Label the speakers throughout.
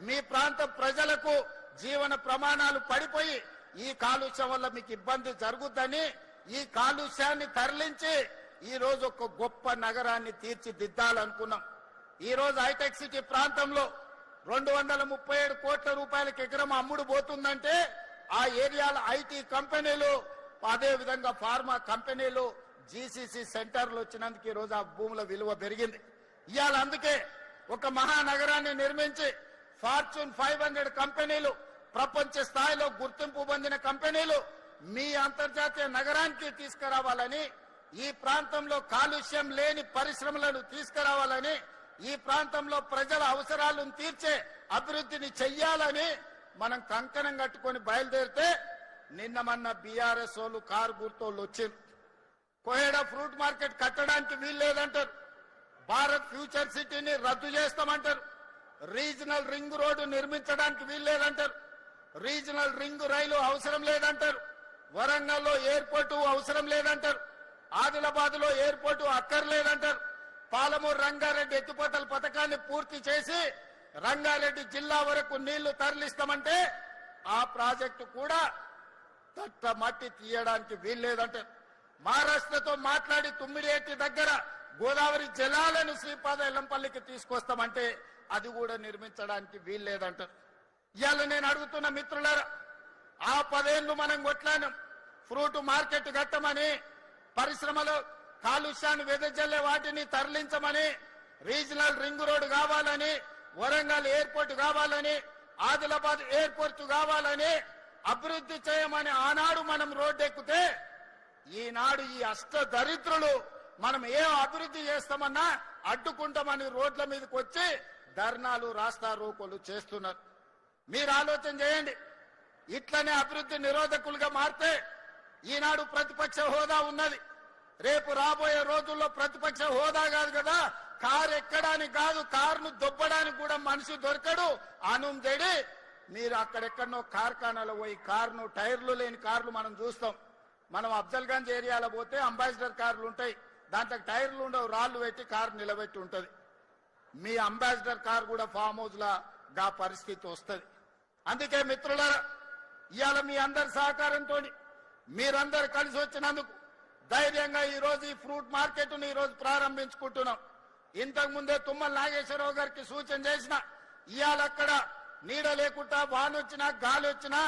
Speaker 1: మీ ప్రాంత ప్రజలకు జీవన ప్రమాణాలు పడిపోయి ఈ కాలుష్యం వల్ల మీకు ఇబ్బంది జరుగుద్దని ఈ కాలుష్యాన్ని తరలించి ఈ రోజు ఒక గొప్ప నగరాన్ని తీర్చిదిద్దాలనుకున్నాం. ఈ రోజు హైటెక్ సిటీ ప్రాంతంలో 237 కోట్ల రూపాయలకు ఎకరం అమ్ముడు పోతుందంటే ఆ ఏరియాల ఐటీ కంపెనీలు అదే విధంగా ఫార్మా కంపెనీలు జీసీసీ సెంటర్లు వచ్చినందుకు ఈ రోజు ఆ భూముల విలువ పెరిగింది. ఇవాళ అందుకే ఒక మహానగరాన్ని నిర్మించి ఫార్చ్యూన్ 500 కంపెనీలు ప్రపంచ స్థాయిలో గుర్తింపు పొందిన కంపెనీలు మీ అంతర్జాతీయ నగరానికి తీసుకురావాలని, ఈ ప్రాంతంలో కాలుష్యం లేని పరిశ్రమలను తీసుకురావాలని, ఈ ప్రాంతంలో ప్రజల అవసరాలను తీర్చే అభివృద్ధిని చెయ్యాలని మనం కంకణం కట్టుకొని బయలుదేరితే నిన్న మొన్న బీఆర్ఎస్ వాళ్ళు కారు గుర్తోళ్ళు వచ్చారు. కోహెడా ఫ్రూట్ మార్కెట్ కట్టడానికి వీల్లేదంటారు, భారత్ ఫ్యూచర్ సిటీని రద్దు చేస్తామంటారు, రీజనల్ రింగ్ రోడ్డు నిర్మించడానికి వీల్లేదంటారు, రీజనల్ రింగ్ రైలు అవసరం లేదంటారు, వరంగల్లో ఎయిర్పోర్టు అవసరం లేదంటారు, ఆదిలాబాద్ లో ఎయిర్పోర్టు అక్కర్లేదంటారు, పాలమూరు రంగారెడ్డి ఎత్తిపోతల పథకాన్ని పూర్తి చేసి రంగారెడ్డి జిల్లా వరకు నీళ్లు తరలిస్తామంటే ఆ ప్రాజెక్టు కూడా తట్ట మట్టి తీయడానికి వీల్లేదంటారు. మహారాష్ట్రతో మాట్లాడి తుమ్మిడియేటి దగ్గర గోదావరి జలాలను శ్రీపాద ఎల్లంపల్లికి తీసుకొస్తామంటే అది కూడా నిర్మించడానికి వీల్లేదంటారు. ఇవాళ నేను అడుగుతున్న మిత్రులారా, ఆ 10 ఏళ్లు మనం కొట్లాను ఫ్రూట్ మార్కెట్ కట్టమని, పరిశ్రమలో కాలుష్యాన్ని వెదజల్లే వాటిని తరలించమని, రీజనల్ రింగ్ రోడ్ కావాలని, వరంగల్ ఎయిర్పోర్ట్ కావాలని, ఆదిలాబాద్ ఎయిర్పోర్ట్ కావాలని అభివృద్ధి చేయమని ఆనాడు మనం రోడ్డెక్కితే ఈనాడు ఈ అష్ట దరిద్రులు మనం ఏ అభివృద్ధి చేస్తామన్నా అడ్డుకుంటామని రోడ్ల మీదకి వచ్చి ధర్నాలు రాస్తా రోకోలు చేస్తున్నారు. మీరు ఆలోచన చేయండి. ఇట్లనే అభివృద్ధి నిరోధకులుగా మారితే ఈనాడు ప్రతిపక్ష హోదా ఉన్నది, రేపు రాబోయే రోజుల్లో ప్రతిపక్ష హోదా కాదు కదా, కారు ఎక్కడానికి కాదు, కారును దొబ్బడానికి కూడా మనిషి దొరకడు. అనుంజడి మీరు అక్కడెక్కడనో కార్ఖానాలో పోయి కారును టైర్లు లేని కార్లు మనం చూస్తాం. మనం అఫ్జల్గంజ్ ఏరియాలో పోతే అంబాసిడర్ కార్లు ఉంటాయి, దాంట్లో టైర్లు ఉండవు, రాళ్లు పెట్టి కారు నిలబెట్టి ఉంటది. మీ అంబాసిడర్ కార్ కూడా ఫామ్ హౌస్ గా పరిస్థితి వస్తుంది. అందుకే మిత్రులారా, ఇవాళ మీ అందరి సహకారంతో మీరందరూ కలిసి వచ్చినందుకు ధైర్యంగా ఈ రోజు ఈ ఫ్రూట్ మార్కెట్ ను ఈ రోజు ప్రారంభించుకుంటున్నాం. ఇంతకు ముందే తుమ్మల నాగేశ్వరరావు గారికి సూచన చేసిన, ఇవాళ అక్కడ నీడ లేకుండా వాన వచ్చినా గాలి వచ్చినా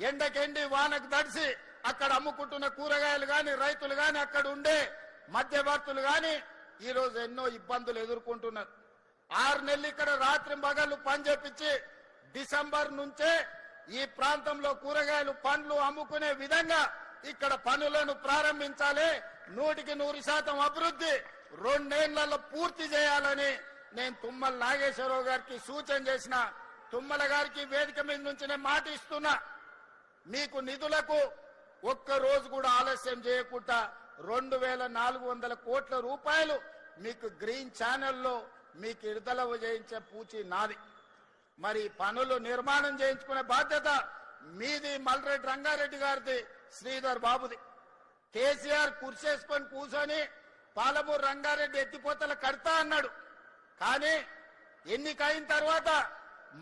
Speaker 1: ఎండకెండి వానకు దడిసి అక్కడ అమ్ముకుంటున్న కూరగాయలు గాని, రైతులు గాని, అక్కడ ఉండే మధ్యవర్తులు గాని ఈ రోజు ఎన్నో ఇబ్బందులు ఎదుర్కొంటున్నారు. 6 నెలలు ఇక్కడ రాత్రి పగళ్ళు పని చేపించి డిసెంబర్ నుంచే ఈ ప్రాంతంలో కూరగాయలు పండ్లు అమ్ముకునే విధంగా ఇక్కడ పనులను ప్రారంభించాలి. 100% అభివృద్ధి 2 ఏళ్లలో పూర్తి చేయాలని నేను తుమ్మల నాగేశ్వరరావు గారికి సూచన చేసిన. తుమ్మల గారికి వేదిక మీద నుంచి నేను మాట ఇస్తున్నా, మీకు నిధులకు ఒక్క రోజు కూడా ఆలస్యం చేయకుండా 2400 కోట్ల రూపాయలు మీకు గ్రీన్ ఛానల్లో మీకు విడుదల చేయించే పూచి నాది. మరి పనులు నిర్మాణం చేయించుకునే బాధ్యత మీది, మల్రెడ్డి రంగారెడ్డి గారిది, శ్రీధర్ బాబుది. కేసీఆర్ కుర్చేసుకొని కూర్చొని పాలమూరు రంగారెడ్డి ఎత్తిపోతల కడతా అన్నాడు, కానీ ఎన్నికైన తర్వాత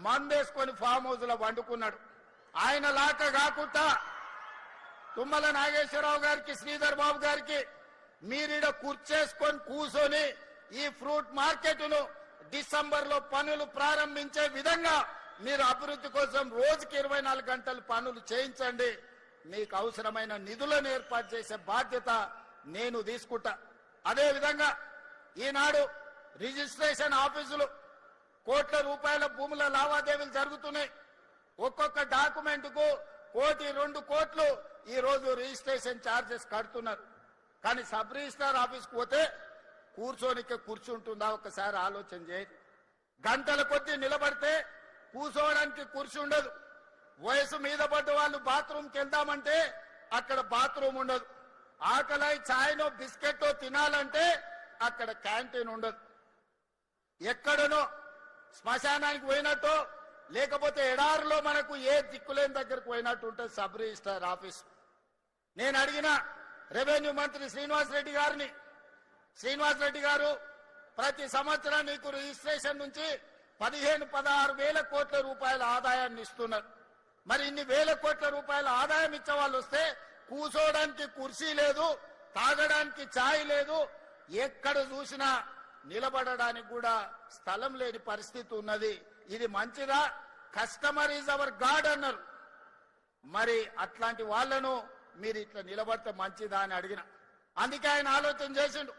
Speaker 1: మందేసుకొని ఫామ్ హౌస్ లో వండుకున్నాడు. ఆయన లాక కాకుండా తుమ్మల నాగేశ్వరరావు గారికి, శ్రీధర్ బాబు గారికి మీరిడ కుర్చేసుకొని కూర్చొని ఈ ఫ్రూట్ మార్కెట్ ను డిసెంబర్ లో పనులు ప్రారంభించే విధంగా మీరు అభివృద్ధి కోసం రోజుకి 24 గంటలు పనులు చేయించండి. మీకు అవసరమైన నిధులను ఏర్పాటు చేసే బాధ్యత నేను తీసుకుంటా. అదే విధంగా ఈనాడు రిజిస్ట్రేషన్ ఆఫీసులు కోట్ల రూపాయల భూముల లావాదేవీలు జరుగుతున్నాయి. ఒక్కొక్క డాక్యుమెంట్ కు 1 కోటి 2 కోట్లు ఈ రోజు రిజిస్ట్రేషన్ ఛార్జెస్ కడుతున్నారు. కానీ సబ్ రిజిస్ట్రార్ ఆఫీస్కి పోతే కూర్చోనికే కూర్చుంటుందా ఒకసారి ఆలోచన చేయండి. గంటల కొద్దీ నిలబడితే కూర్చోవడానికి కుర్చీ ఉండదు. వయసు మీద పడ్డ వాళ్ళు బాత్రూమ్కి వెళ్దామంటే అక్కడ బాత్రూమ్ ఉండదు. ఆకలై ఛాయ్నో బిస్కెట్టో తినాలంటే అక్కడ క్యాంటీన్ ఉండదు. ఎక్కడనో శ్మశానానికి పోయినట్టు లేకపోతే ఎడారిలో మనకు ఏ దిక్కులేని దగ్గరకు పోయినట్టు ఉంటుంది సబ్ రిజిస్ట్రార్ ఆఫీస్. నేను అడిగిన రెవెన్యూ మంత్రి శ్రీనివాస్ రెడ్డి గారిని, శ్రీనివాస్ రెడ్డి గారు ప్రతి సంవత్సరం నీకు రిజిస్ట్రేషన్ నుంచి 15-16 వేల కోట్ల రూపాయల ఆదాయాన్ని ఇస్తున్నారు. మరి ఇన్ని వేల కోట్ల రూపాయల ఆదాయం ఇచ్చే వాళ్ళు వస్తే కూసోడానికి కుర్చీ లేదు, తాగడానికి ఛాయ్ లేదు, ఎక్కడ చూసినా నిలబడడానికి కూడా స్థలం లేని పరిస్థితి ఉన్నది. ఇది మంచిదా? కస్టమర్ ఈజ్ అవర్ గాడ్ అన్నారు. మరి అట్లాంటి వాళ్లను మీరు ఇట్లా నిలబడితే మంచిదా అని అడిగిన. అందుకే ఆయన ఆలోచన చేసిండు.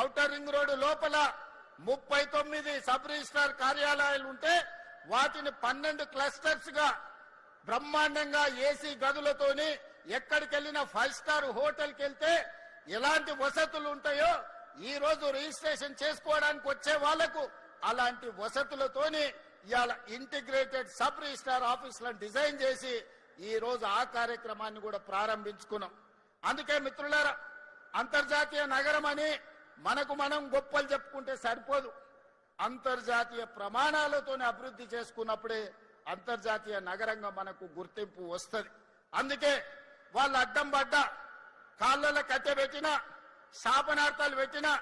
Speaker 1: ఔటర్ రింగ్ రోడ్డు లోపల 39 సబ్ రిజిస్ట్రార్ కార్యాలయాలు ఉంటే వాటిని 12 క్లస్టర్స్ గా బ్రహ్మాండంగా ఏసీ గదులతోని ఎక్కడికి వెళ్ళినా 5 స్టార్ హోటల్కి వెళ్తే ఎలాంటి వసతులు ఉంటాయో ఈ రోజు రిజిస్ట్రేషన్ చేసుకోవడానికి వచ్చే వాళ్లకు అలాంటి వసతులతోని ఇవాళ ఇంటిగ్రేటెడ్ సబ్ రిజిస్ట్రార్ ఆఫీసులను డిజైన్ చేసి ఈ రోజు ఆ కార్యక్రమాన్ని కూడా ప్రారంభించుకున్నాం. అందుకే మిత్రులారా, అంతర్జాతీయ నగరం అని మనకు మనం గొప్పలు చెప్పుకుంటే సరిపోదు. అంతర్జాతీయ ప్రమాణాలతోనే అభివృద్ధి చేసుకున్నప్పుడే అంతర్జాతీయ నగరంగా మనకు గుర్తింపు వస్తుంది. అందుకే వాళ్ళు అడ్డం పడ్డా, కాళ్ళలో కట్టె పెట్టినా, శాపనార్థాలు పెట్టినా,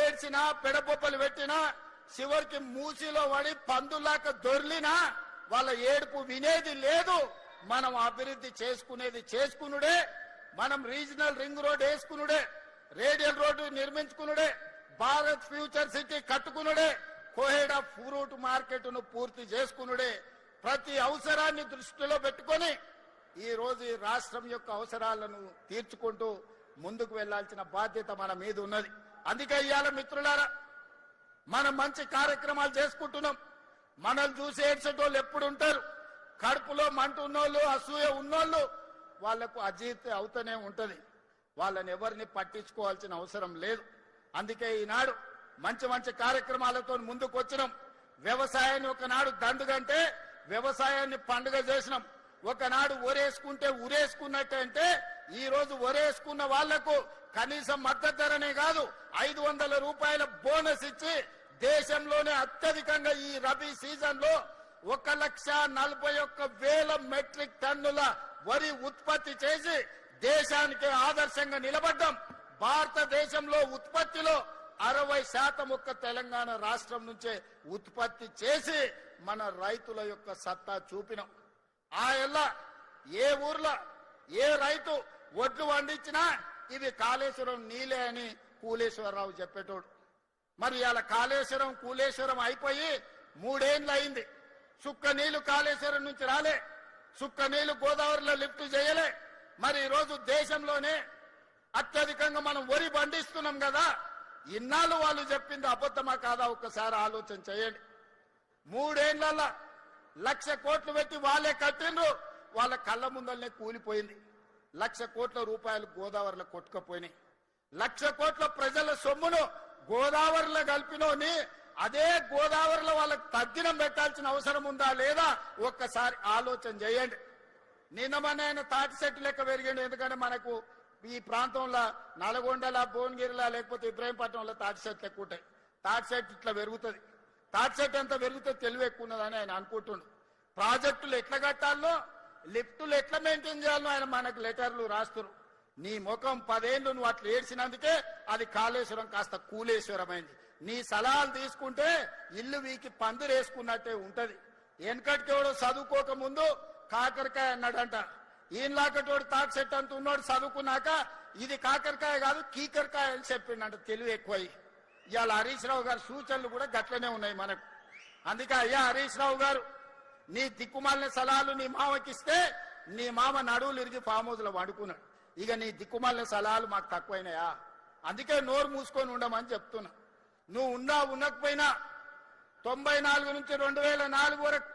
Speaker 1: ఏడ్చినా, పెడబొబ్బలు పెట్టినా, చివరికి మూసిలో పడి పందులాక దొర్లినా వాళ్ళ ఏడుపు వినేది లేదు. మనం అభివృద్ధి చేసుకునేది చేసుకునుడే, మనం రీజనల్ రింగ్ రోడ్ వేసుకునుడే, రేడియల్ రోడ్డు నిర్మించుకునుడే, భారత్ ఫ్యూచర్ సిటీ కట్టుకునుడే, కోహెడా ఫ్రూట్ మార్కెట్ ను పూర్తి చేసుకునుడే. ప్రతి అవసరాన్ని దృష్టిలో పెట్టుకొని ఈ రోజు ఈ రాష్ట్రం యొక్క అవసరాలను తీర్చుకుంటూ ముందుకు వెళ్లాల్సిన బాధ్యత మన మీద ఉన్నది. అందుకే ఇవాళ మిత్రులారా, మనం మంచి కార్యక్రమాలు చేసుకుంటున్నాం. మనల్ని చూసి ఏడ్చేటోళ్ళు ఎప్పుడు ఉంటారు. కడుపులో మంట ఉన్నోళ్ళు, అసూయ ఉన్నోళ్ళు వాళ్లకు అజీర్తి అవుతూనే ఉంటది. వాళ్ళని ఎవరిని పట్టించుకోవాల్సిన అవసరం లేదు. అందుకే ఈనాడు మంచి మంచి కార్యక్రమాలతో ముందుకు వచ్చినాం. వ్యవసాయాన్ని ఒకనాడు దండుగంటే వ్యవసాయాన్ని పండుగ చేసినాం. ఒకనాడు ఒరేసుకుంటే ఉరేసుకున్నట్టే ఈ రోజు ఒరేసుకున్న వాళ్లకు కనీసం మద్దతు ధరనే కాదు 500 రూపాయల బోనస్ ఇచ్చి దేశంలోనే అత్యధికంగా ఈ రబీ సీజన్ లో 1,41,000 మెట్రిక్ టన్నుల వరి ఉత్పత్తి చేసి దేశానికి ఆదర్శంగా నిలబడ్డాం. భారతదేశంలో ఉత్పత్తిలో 60% ఒక్క తెలంగాణ రాష్ట్రం నుంచే ఉత్పత్తి చేసి మన రైతుల యొక్క సత్తా చూపినాం. ఆ ఎల్ల ఏ ఊర్లో ఏ రైతు ఒడ్లు పండించినా ఇవి కాళేశ్వరం నీలే అని కూలేశ్వరరావు చెప్పేటోడు. మరి ఇలా కాళేశ్వరం కూలేశ్వరం అయిపోయి 3 ఏళ్ళు అయింది. సుక్క నీళ్లు కాళేశ్వరం నుంచి రాలే, సుక్క నీళ్లు గోదావరిలో లిఫ్ట్ చేయలే. మరి ఈరోజు దేశంలోనే అత్యధికంగా మనం వరి పండిస్తున్నాం కదా. ఇన్నాళ్ళు వాళ్ళు చెప్పింది అబద్ధమా కాదా ఒక్కసారి ఆలోచన చేయండి. 3 ఏళ్లలో 1,00,000 కోట్లు పెట్టి వాళ్ళే కట్టిండ్రు. వాళ్ళ కళ్ళ ముందరనే కూలిపోయింది. 1,00,000 కోట్ల రూపాయలు గోదావరిలో కొట్టుకుపోయినాయి. 1,00,000 కోట్ల ప్రజల సొమ్మును గోదావరిలో కలిపినోని అదే గోదావరిలో వాళ్ళకి తద్దినం పెట్టాల్సిన అవసరం ఉందా లేదా ఒక్కసారి ఆలోచన చేయండి. నిన్న మన ఆయన తాటి చెట్టు లెక్క పెరిగిండు. ఎందుకంటే మనకు ఈ ప్రాంతంలో నల్గొండల, భువనగిరిలా లేకపోతే ఇబ్రాహీంపట్నంలో తాటి చెట్లు ఎక్కువ ఉంటాయి. తాటి చెట్టు ఇట్లా పెరుగుతుంది. తాటి చెట్టు ఎంత పెరుగుతుంది తెలివి ఎక్కువ ఉన్నదని ఆయన అనుకుంటుండు. ప్రాజెక్టులు ఎట్లా కట్టాలో, లిఫ్టులు ఎట్లా మెయింటైన్ చేయాలో ఆయన మనకు లెటర్లు రాస్తున్నారు. నీ ముఖం 10 ఏళ్ళు నువ్వు అట్లా ఏడ్చినందుకే అది కాళేశ్వరం కాస్త కూలేశ్వరం అయింది. నీ సలహాలు తీసుకుంటే ఇల్లు వీకి పందిరేసుకున్నట్టే ఉంటది. వెనకటికి ఎవడో చదువుకోక ముందు కాకరకాయ అన్నాడంట. ఈయనలాకటోడు తాటి చెట్టు అంత ఉన్నాడు, చదువుకున్నాక ఇది కాకరకాయ కాదు కీకరకాయ అని చెప్పిండంట. తెలివి ఎక్కువై ఇవాళ హరీష్ రావు గారి సూచనలు కూడా గట్లనే ఉన్నాయి మనకు. అందుకే అయ్యా హరీష్ రావు గారు, నీ దిక్కుమాలిన సలహాలు నీ మామకిస్తే నీ మామ నడువులు ఇరిగి ఫామ్ హౌస్ లో వండుకున్నాడు. ఇక నీ దిక్కుమాలిన సలహాలు మాకు తక్కువైనాయా? అందుకే నోరు మూసుకొని ఉండమని చెప్తున్నా. నువ్వు ఉండకపోయినా 94 నుంచి 2004 వరకు